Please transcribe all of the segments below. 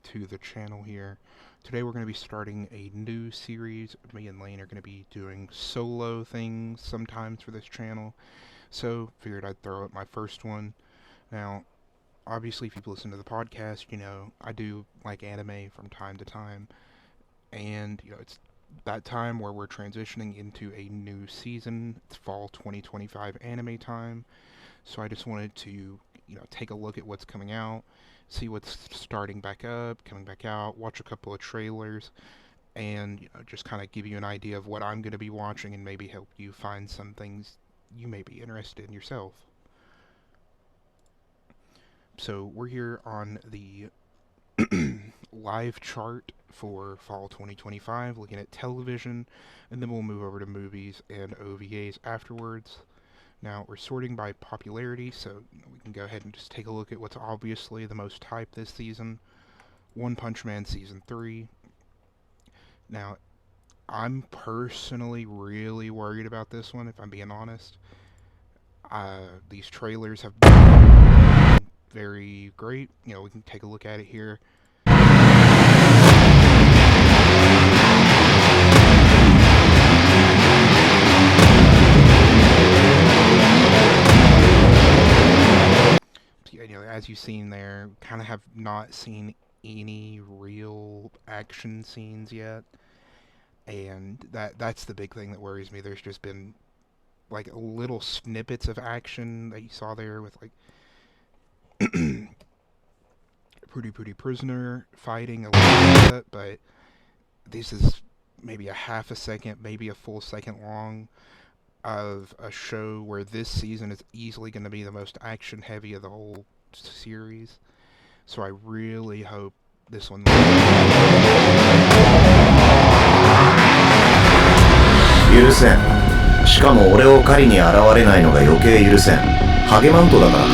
to the channel here. Today we're going to be starting a new series. Me and Lane are going to be doing solo things sometimes for this channel. So, figured I'd throw out my first one. Now, obviously if you've listened to the podcast, you know, I do like anime from time to time. And, you know, it's that time where we're transitioning into a new season. It's fall 2025 anime time. So I just wanted to, take a look at what's coming out, see what's starting back up, coming back out, watch a couple of trailers, and just kind of give you an idea of what I'm going to be watching and maybe help you find some things you may be interested in yourself. So we're here on the live chart for fall 2025, looking at television, and then we'll move over to movies and OVAs afterwards. Now, we're sorting by popularity, so we can go ahead and just take a look at what's obviously the most hyped this season. One Punch Man Season 3. Now, I'm personally really worried about this one, if I'm being honest. These trailers have been very great. We can take a look at it here. As you've seen there, kind of have not seen any real action scenes yet, and that's the big thing that worries me. There's just been like little snippets of action that you saw there with like Pretty Prisoner fighting a little bit, but this is maybe a half a second, maybe a full second long of a show where this season is easily going to be the most action heavy of the whole series. So I really hope this one. 許せん。しかも俺を狩りに現れないのが余計許せん。ハゲマントだからか。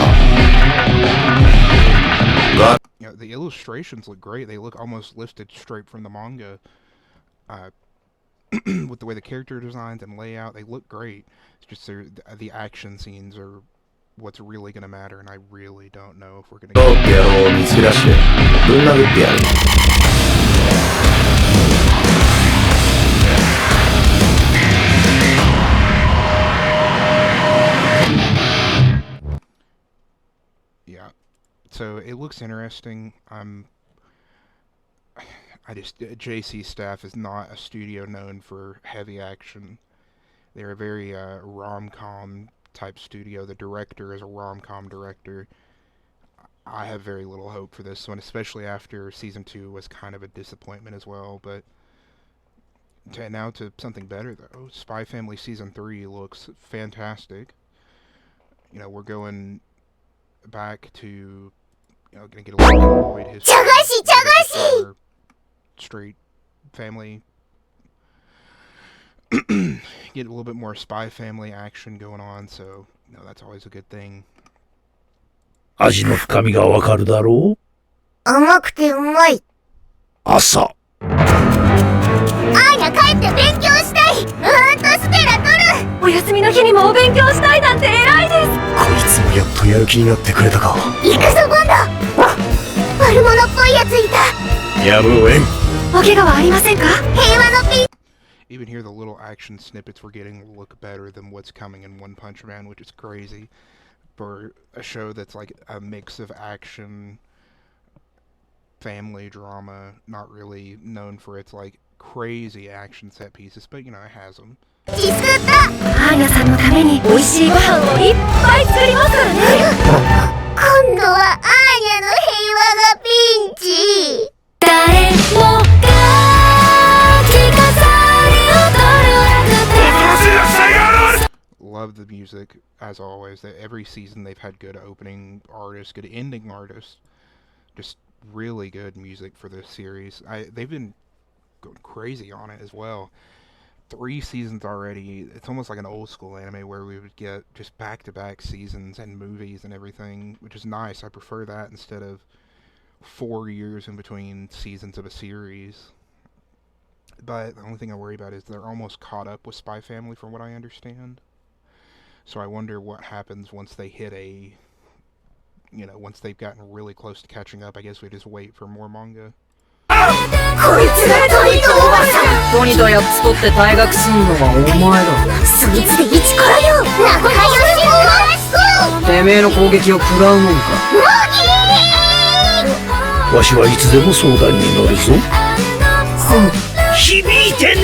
The illustrations look great. They look almost lifted straight from the manga. With the way the character designs and layout, they look great. It's just the action scenes are what's really going to matter, and I really don't know if we're going to get Yeah. So it looks interesting. JC Staff is not a studio known for heavy action. They're a very rom-com type studio. The director is a rom-com director. I have very little hope for this one, especially after Season 2 was kind of a disappointment as well. But now to something better, though. Spy Family Season 3 looks fantastic. We're going back to, gonna get a little bit of Lloyd history. Straight family. Get a little bit more Spy Family action going on, so that's always a good thing. 味の深みがわかるだろう？甘くてうまい。朝。あーや帰って勉強したい。ステラ取る。お休みの日にもお勉強したいなんて偉いです。こいつもやっとやる気になってくれたか。行くぞボンド。悪者っぽいやついた。やむをえん。お怪我はありませんか？平和のピン。 Even here, the little action snippets we're getting look better than what's coming in One Punch Man, which is crazy for a show that's like a mix of action, family drama, not really known for its like crazy action set pieces, but it has them. アーニャさんのために美味しいご飯をいっぱい作りますからね。今度はアーニャの平和がピンチ。誰もが着飾り踊る。 Love the music, as always. Every season they've had good opening artists, good ending artists. Just really good music for this series. They've been going crazy on it as well. 3 seasons already. It's almost like an old school anime where we would get just back-to-back seasons and movies and everything, which is nice. I prefer that instead of 4 years in between seasons of a series. But the only thing I worry about is they're almost caught up with Spy Family from what I understand. So I wonder what happens once they hit a you know, once they've gotten really close to catching up, I guess we just wait for more manga. こいつがトニーのおばさん。トニとやっつとって退学すんのはお前だ。そいつで一からよ。仲良しもてめえの攻撃を食らうもんか。わしはいつでも相談に乗るぞ。響いてね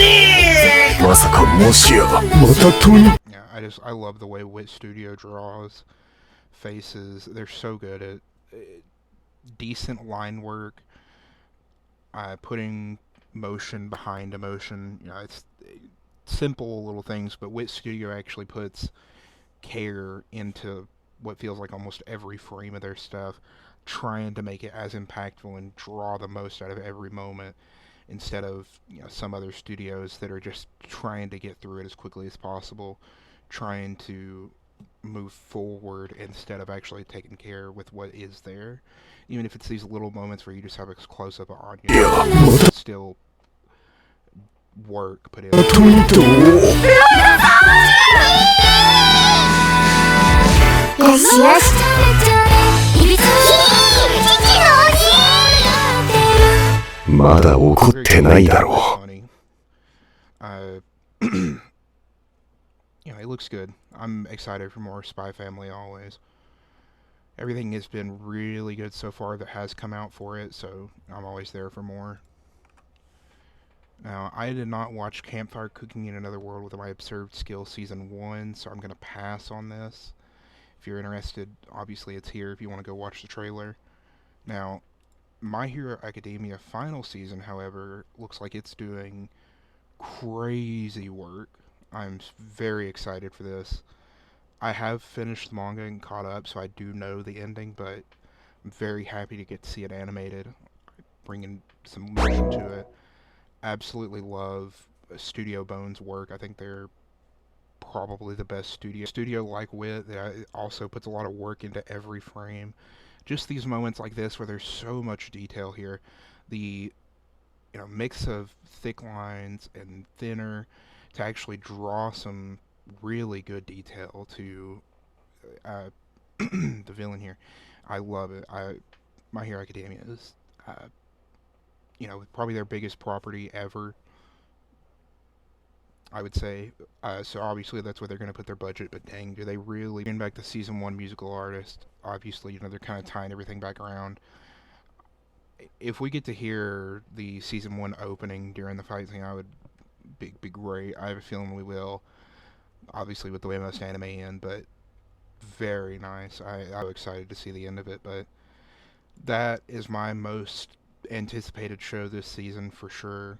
え。まさかもしやまたトニー。 Yeah, I love the way Wit Studio draws faces. They're so good at decent line work, putting motion behind emotion. You know, it's simple little things, but Wit Studio actually puts care into what feels like almost every frame of their stuff, trying to make it as impactful and draw the most out of every moment, instead of, you know, some other studios that are just trying to get through it as quickly as possible, trying to move forward instead of actually taking care with what is there. Even if it's these little moments where you just have a close-up on you, it's still work put in. よしよし。まだ怒ってないだろう。 You know, it looks good. I'm excited for more Spy Family always. Everything has been really good so far that has come out for it, so I'm always there for more. Now, I did not watch Campfire Cooking in Another World with My Observed Skill Season 1, so I'm going to pass on this. If you're interested, obviously it's here if you want to go watch the trailer. Now, My Hero Academia final season, however, looks like it's doing crazy work. I'm very excited for this. I have finished the manga and caught up, so I do know the ending, but I'm very happy to get to see it animated, bringing some motion to it. Absolutely love Studio Bones' work. I think they're probably the best studio like Wit that also puts a lot of work into every frame. Just these moments like this where there's so much detail here. The, you know, mix of thick lines and thinner to actually draw some really good detail to the villain here. I love it. My Hero Academia is, you know, probably their biggest property ever, I would say. So obviously that's where they're going to put their budget, but dang, do they really bring back the Season 1 musical artist. Obviously, you know, they're kind of tying everything back around. If we get to hear the Season 1 opening during the fight scene, I would be great. I have a feeling we will. Obviously with the way most anime end, but very nice. I'm excited to see the end of it, but that is my most anticipated show this season for sure.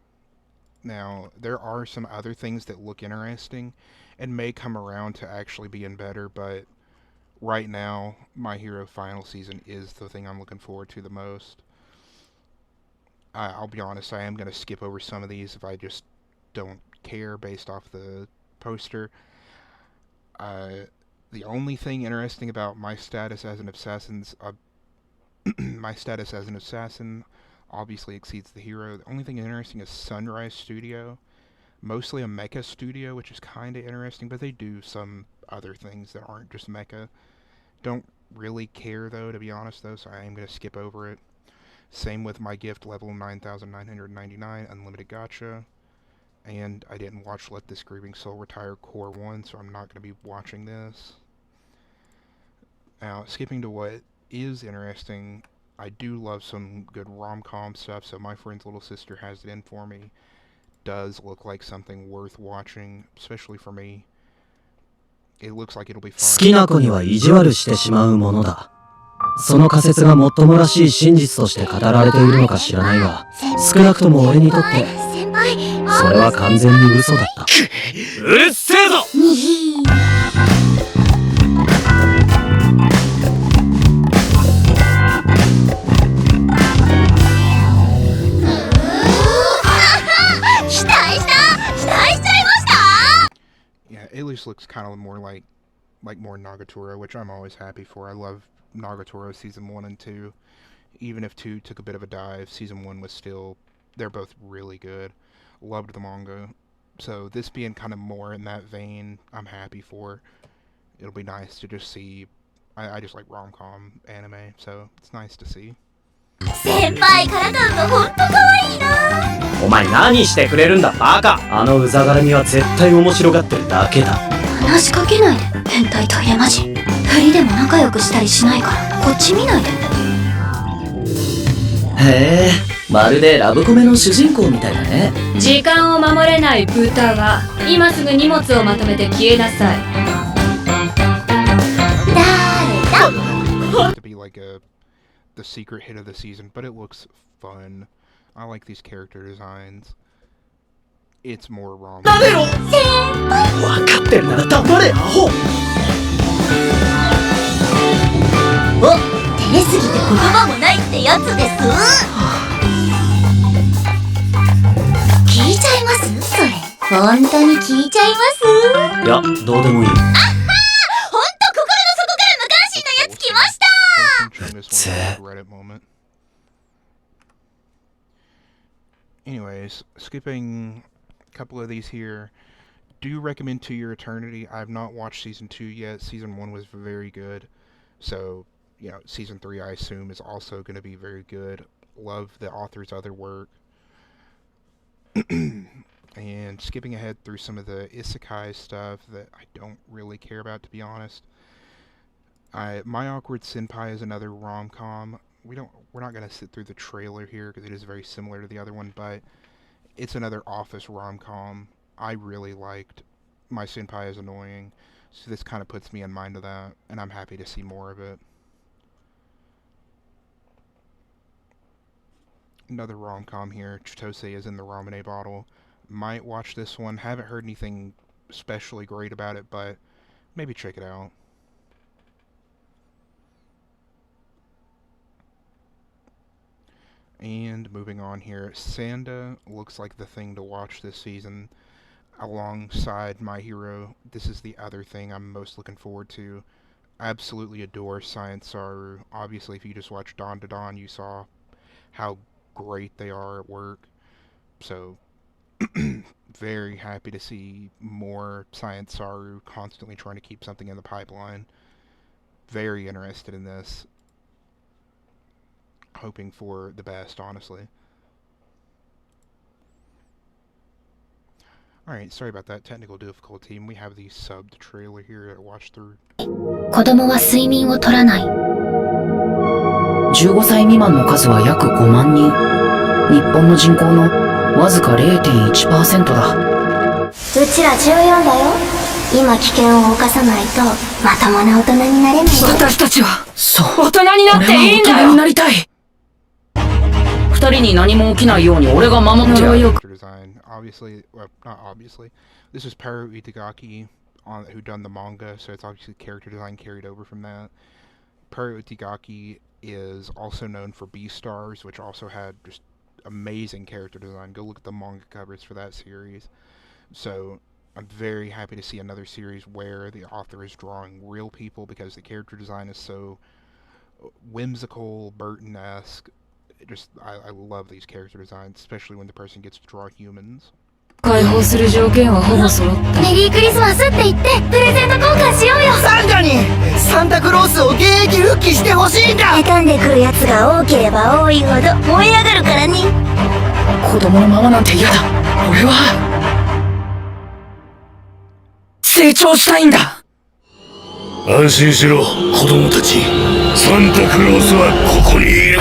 Now, there are some other things that look interesting and may come around to actually being better, but right now, My Hero final season is the thing I'm looking forward to the most. I'll be honest, I am going to skip over some of these if I just don't care based off the poster. The only thing interesting about my status as an assassin obviously exceeds the hero. The only thing interesting is Sunrise Studio, mostly a mecha studio, which is kind of interesting, but they do some other things that aren't just mecha. Don't really care though, to be honest though, so I am going to skip over it. Same with My Gift level 9,999 Unlimited Gacha. And I didn't watch Let This Grieving Soul Retire Core 1, so I'm not going to be watching this. Now, skipping to what is interesting, I do love some good rom-com stuff, so My Friend's Little Sister Has It In For Me does look like something worth watching, especially for me. It looks like it'll be fun. 好きな子には意地悪してしまうものだ。その仮説がもっともらしい真実として語られているのか知らないが、少なくとも俺にとってそれは完全に嘘だった。うるせえぞ。Yeah, it at least looks kind of more like more Nagatoro, which I'm always happy for. I love Nagatoro Season 1 and 2. Even if 2 took a bit of a dive, Season 1 was still, they're both really good. Loved the manga. So this being kind of more in that vein, I'm happy for. It'll be nice to just see I just like rom-com anime, so it's nice to see. 先輩からかうとほんと可愛いな。お前何してくれるんだバカ。あのうざがらみは絶対面白がってるだけだ。話しかけないで。変態トイレマジ。振りでも仲良くしたりしないからこっち見ないで。へえ、まるでラブコメの主人公みたいだね。時間を守れない豚は今すぐ荷物をまとめて消えなさい。To be like the secret hit of the season, but it looks fun. I like these character designs. It's more rom. なめろ。分かってるなら黙れアホ。お、照れすぎて言葉もないってやつです。聞いちゃいますそれ。本当に聞いちゃいます。いや、どうでもいい。あはー、ほんと心の底から無関心なやつ来ました。Reddit moment. Anyways, skipping a couple of these here. Do recommend To Your Eternity. I have not watched season 2 yet. Season 1 was very good. So, you know, season 3 I assume is also going to be very good. Love the author's other work. And skipping ahead through some of the isekai stuff that I don't really care about, to be honest. My Awkward Senpai is another rom-com. We're not gonna sit through the trailer here because it is very similar to the other one, but it's another office rom-com. I really liked My Senpai is Annoying, so this kind of puts me in mind of that, and I'm happy to see more of it. Another rom-com here. Chitose is in the Ramune bottle. Might watch this one. Haven't heard anything especially great about it, but maybe check it out. And moving on here, Sanda looks like the thing to watch this season alongside My Hero. This is the other thing I'm most looking forward to. I absolutely adore Science Saru. Obviously, if you just watched Dawn to Dawn, you saw how great they are at work. So, very happy to see more Science Saru constantly trying to keep something in the pipeline. Very interested in this. Hoping for the best, honestly. Alright, sorry about that technical difficulty. We have the subbed trailer here to watch through. 子供は睡眠を取らない。15歳未満の数は約5万人。日本の人口のわずか 0.1% だ。うちら14だよ。今危険を冒さないとまともな大人になれない。私たちは大人になっていいんだよ。俺は大人になりたい。二人に何も起きないように俺が守ってやる。Design, obviously, well, not obviously. This is Paru Itagaki, who done the manga, so it's obviously character design carried over from that. Paru Itagaki is also known for Beastars, which also had just amazing character design. Go look at the manga covers for that series. So I'm very happy to see another series where the author is drawing real people because the character design is so whimsical, Burton-esque. I love these character designs, especially when the person gets to draw humans. 解放する条件はほぼ揃った。メリークリスマスって言ってプレゼント交換しようよ。サンタにサンタクロースを現役復帰してほしいんだ。妬んでくるやつが多ければ多いほど燃え上がるからね。子供のままなんて嫌だ。俺は成長したいんだ。安心しろ子供たち。サンタクロースはここにいる。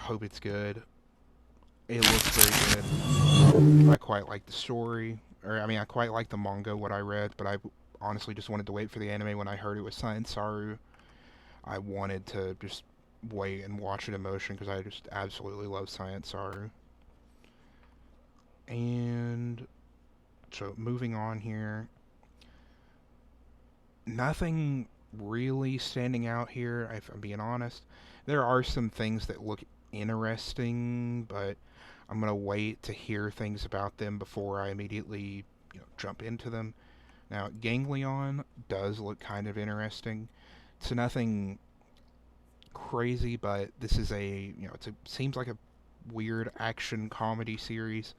Hope it's good. It looks very good. I quite like the story. I quite like the manga, what I read, but I honestly just wanted to wait for the anime when I heard it was Science Saru. I wanted to just wait and watch it in motion because I just absolutely love Science Saru. And so moving on here. Nothing really standing out here, if I'm being honest. There are some things that look interesting, but I'm gonna wait to hear things about them before I immediately, jump into them. Now, Ganglion does look kind of interesting. So nothing crazy, but this is seems like a weird action comedy series.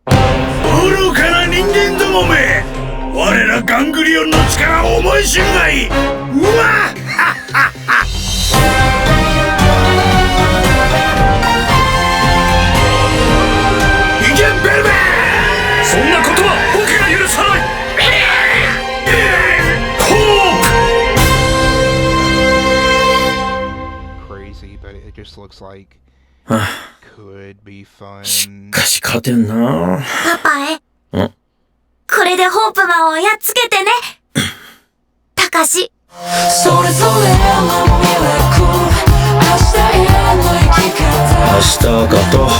愚かな人間どもめ、我らガングリオンの力を思い知るがいい。うわっいけベルベー、そんなことは僕が許さない。Crazy, but it just looks like could be fun. しかし勝てんな。パパへ。これでホープマンをやっつけてね。たかし。それぞれのミラクル、明日への生き方。明日はガト。ほ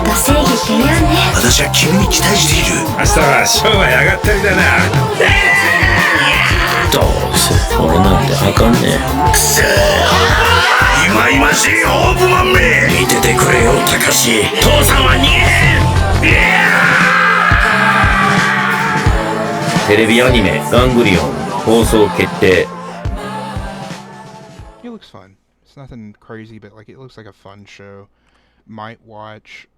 んと正義って言うね。私は君に期待している。明日は商売上がったりだな。どうせ俺なんてあかんねえ。くせえ。いまいましいオープマンめ、見ててくれよたかし。父さんは逃げテレビアニメ「ガングリオン」放送決定。 It looks fun. It's nothing crazy, but like it looks like a fun show. Might watch,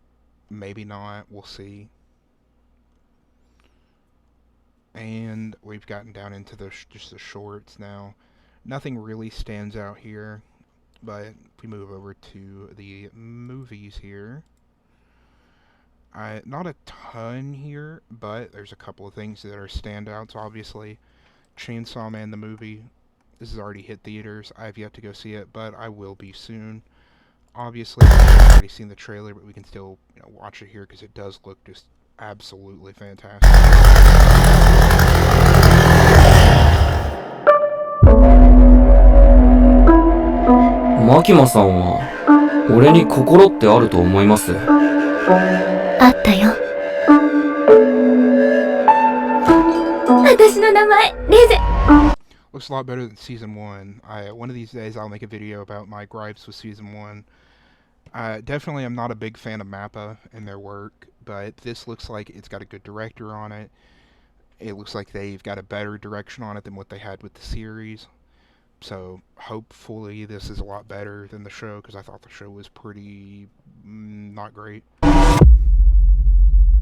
maybe not. We'll see. And we've gotten down into just the shorts now. Nothing really stands out here, but if we move over to the movies here, not a ton here, but there's a couple of things that are standouts. Obviously, Chainsaw Man the movie. This has already hit theaters. I've yet to go see it, but I will be soon. Obviously, I've already seen the trailer, but we can still watch it here because it does look just absolutely fantastic. マキマさんは俺に心ってあると思います？あったよ。私の名前、レゼ。Looks a lot better than season 1. One of these days I'll make a video about my gripes with season 1. Definitely I'm not a big fan of MAPPA and their work, but this looks like it's got a good director on it. It looks like they've got a better direction on it than what they had with the series. So hopefully this is a lot better than the show, because I thought the show was pretty not great.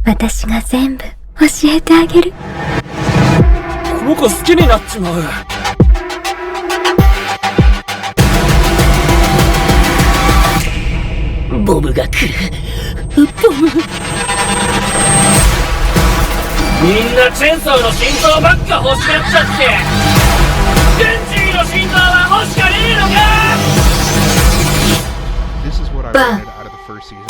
私が全部教えてあげる。この子好きになっちまう。ボブが来る。ボブ。みんなチェンソーの心臓ばっか欲しがっちゃって、デンジーの心臓は欲しかねえのか。 This is what I wanted out of the first season.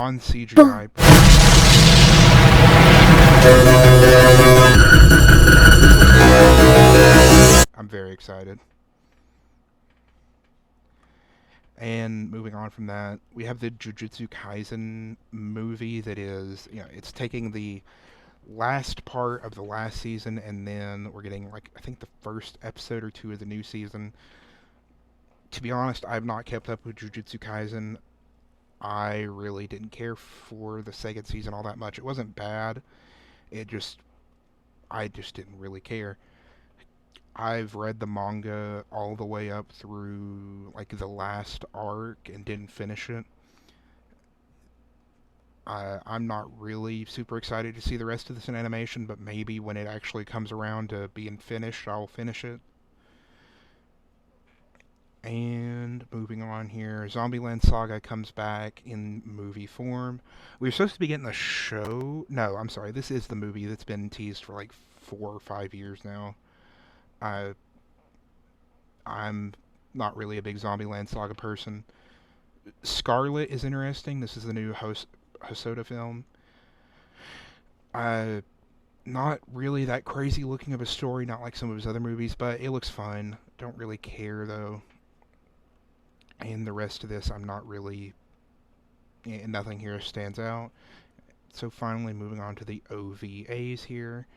On CGI. I'm very excited. And moving on from that, we have the Jujutsu Kaisen movie that is, it's taking the last part of the last season, and then we're getting, like, I think the first episode or two of the new season. To be honest, I've not kept up with Jujutsu Kaisen. I really didn't care for the second season all that much. It wasn't bad. I just didn't really care. I've read the manga all the way up through, like, the last arc and didn't finish it. I'm not really super excited to see the rest of this in animation, but maybe when it actually comes around to being finished, I'll finish it. And moving on here, Zombieland Saga comes back in movie form. We were supposed to be getting a show. No, I'm sorry. This is the movie that's been teased for like 4 or 5 years now. I'm not really a big Zombieland Saga person. Scarlet is interesting. This is the new Hosoda film. Not really that crazy looking of a story, not like some of his other movies, but it looks fun. Don't really care though. And the rest of this, I'm not really... nothing here stands out. So finally, moving on to the OVAs here.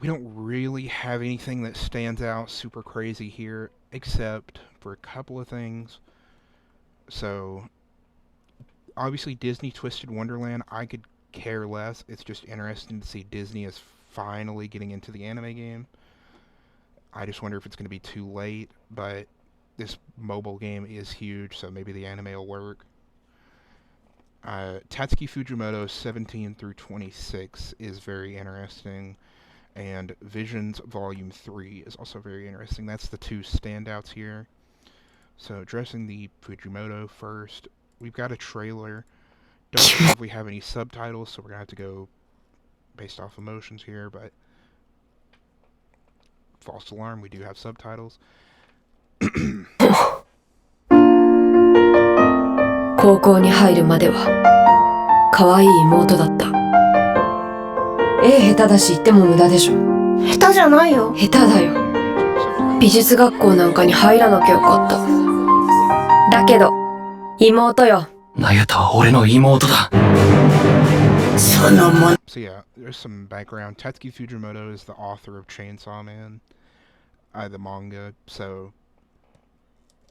We don't really have anything that stands out super crazy here, except for a couple of things. So, obviously Disney Twisted Wonderland, I could care less. It's just interesting to see Disney is finally getting into the anime game. I just wonder if it's going to be too late, but this mobile game is huge, so maybe the anime will work. Tatsuki Fujimoto's 17 through 26 is very interesting, and Visions Volume 3 is also very interesting. That's the two standouts here. So addressing the Fujimoto first, we've got a trailer. Don't know if we have any subtitles, so we're going to have to go based off emotions here, but false alarm, we do have subtitles. 高校に入るまでは可愛い妹だった。絵下手だし言っても無駄でしょ。下手じゃないよ。下手だよ。美術学校なんかに入らなきゃよかった。だけど妹よ。ナユタは俺の妹だ。そのもん So yeah, there's some background. Tatsuki Fujimoto is the author of Chainsaw Man, the manga, so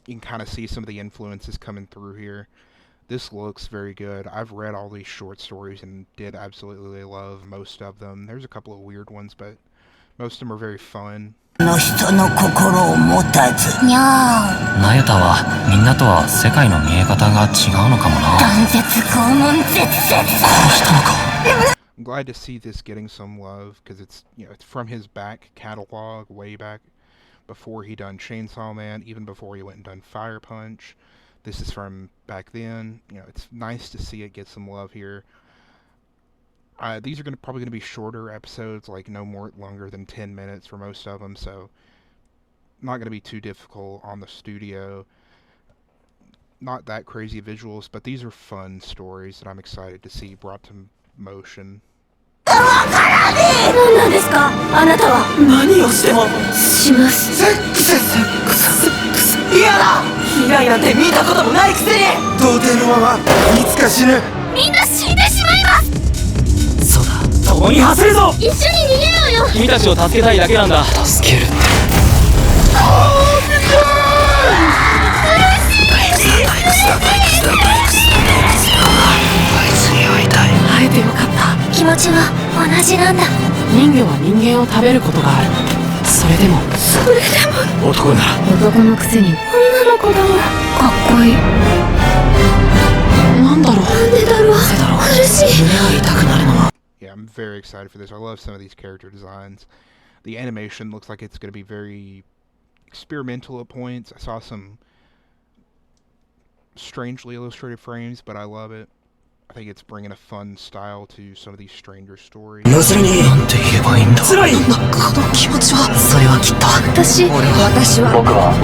you can kind of see some of the influences coming through here. This looks very good. I've read all these short stories and did absolutely love most of them. There's a couple of weird ones, but most of them are very fun. の人の心を持たずにゃナユタはみんなとは世界の見え方が違うのかもな。断絶拷問絶絶。殺したのか。 I'm glad to see this getting some love because it's it's from his back catalog way back before he done Chainsaw Man, even before he went and done Fire Punch. This is from back then. It's nice to see it get some love here. These are probably gonna be shorter episodes, like no more longer than 10 minutes for most of them, so not gonna be too difficult on the studio. Not that crazy visuals, but these are fun stories that I'm excited to see brought to motion. 何なんですかあなたは。何をしてもします。嫌だ被害なんて見たこともないくせに童貞のままいつか死ぬみんな死んでしまいます。そうだ。共に走るぞ一緒に逃げようよ。君たちを助けたいだけなんだ。助けるって。会えてよかった。気持ちは同じなんだ。人魚は人間を食べることがある。それでも男なら男のくせに女の子だわ。かっこいい。なんだろう。なんでだろう。苦しい。胸が痛くなるのは。 Yeah, I'm very excited for this. I love some of these character designs. The animation looks like it's going to be very experimental at points. I saw some strangely illustrated frames, but I love it. I think it's bringing a fun style to some of these stranger stories. 要するになんて言えばいいんだ。辛いこの気持ちは。それはきっと。私は。僕は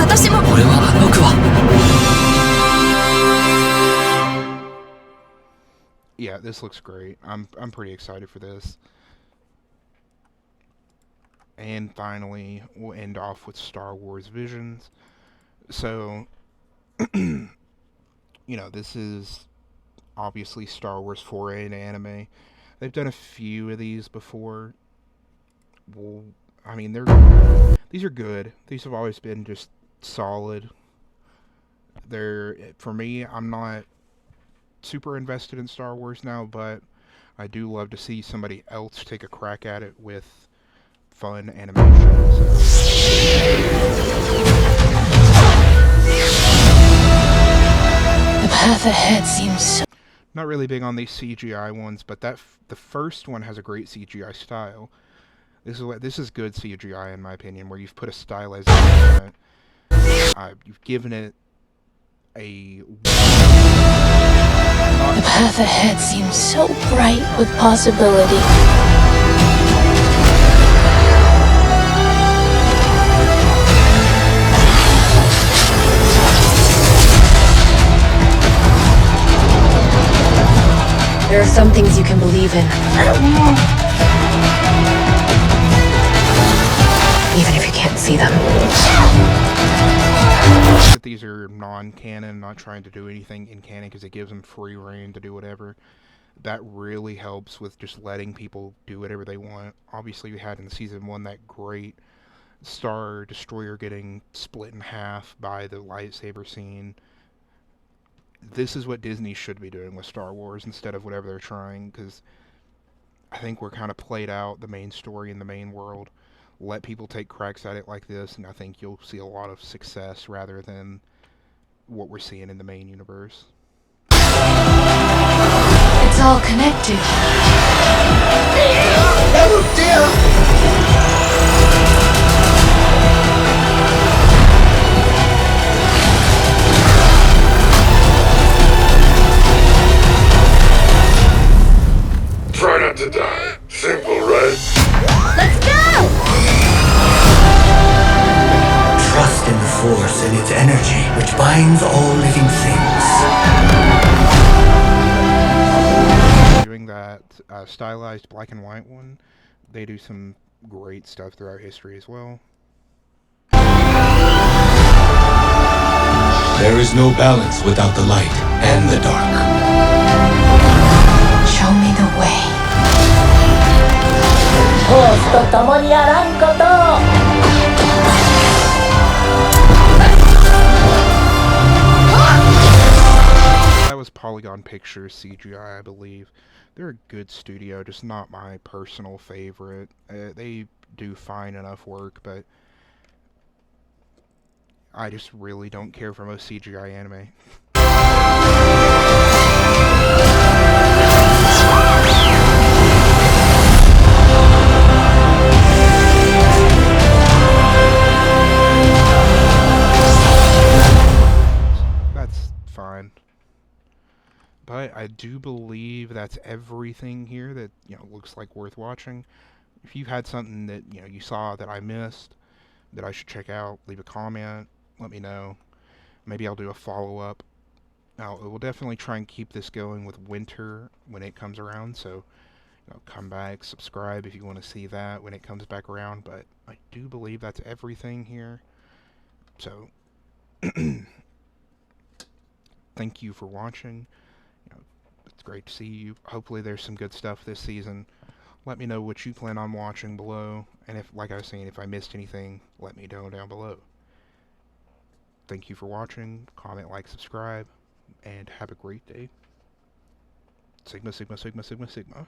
私も。僕は Yeah, this looks great. I'm pretty excited for this. And finally, we'll end off with Star Wars Visions. So, this is obviously Star Wars foray into anime. They've done a few of these before. Well, I mean, these are good. These have always been just solid. For me, I'm not super invested in Star Wars now, but I do love to see somebody else take a crack at it with fun animation. The path ahead seems so. Not really big on these CGI ones, but the first one has a great CGI style. This is good CGI in my opinion, where you've put a stylization on it. You've given it a. The path ahead seems so bright with possibility. There are some things you can believe in. Even if you can't see them. That these are non-canon, not trying to do anything in canon because it gives them free reign to do whatever. That really helps with just letting people do whatever they want. Obviously, we had in season 1 that great Star Destroyer getting split in half by the lightsaber scene. this is what Disney should be doing with Star Wars instead of whatever they're trying, because I think we're kind of played out the main story in the main world. Let people take cracks at it like this, and I think you'll see a lot of success rather than what we're seeing in the main universe. It's all connected. Oh dear! Try not to die. Simple, right? Let's go! Trust in the Force and its energy, which binds all living things. Doing that stylized black and white one, they do some great stuff throughout history as well. There is no balance without the light and the dark. Show me the way. フォースと共にあらんこと。 That was Polygon Pictures CGI, I believe. They're a good studio, just not my personal favorite. They do fine enough work, but I just really don't care for most CGI anime. That's fine. But I do believe that's everything here that, looks like worth watching. If you had something that, you saw that I missed, that I should check out, leave a comment, let me know. Maybe I'll do a follow-up. Now, we'll definitely try and keep this going with winter when it comes around, so come back, subscribe if you want to see that when it comes back around, but I do believe that's everything here. So, thank you for watching. It's great to see you. Hopefully there's some good stuff this season. Let me know what you plan on watching below, and if, like I was saying, if I missed anything, let me know down below. Thank you for watching. Comment, like, subscribe, and have a great day. Sigma, Sigma, Sigma, Sigma, Sigma.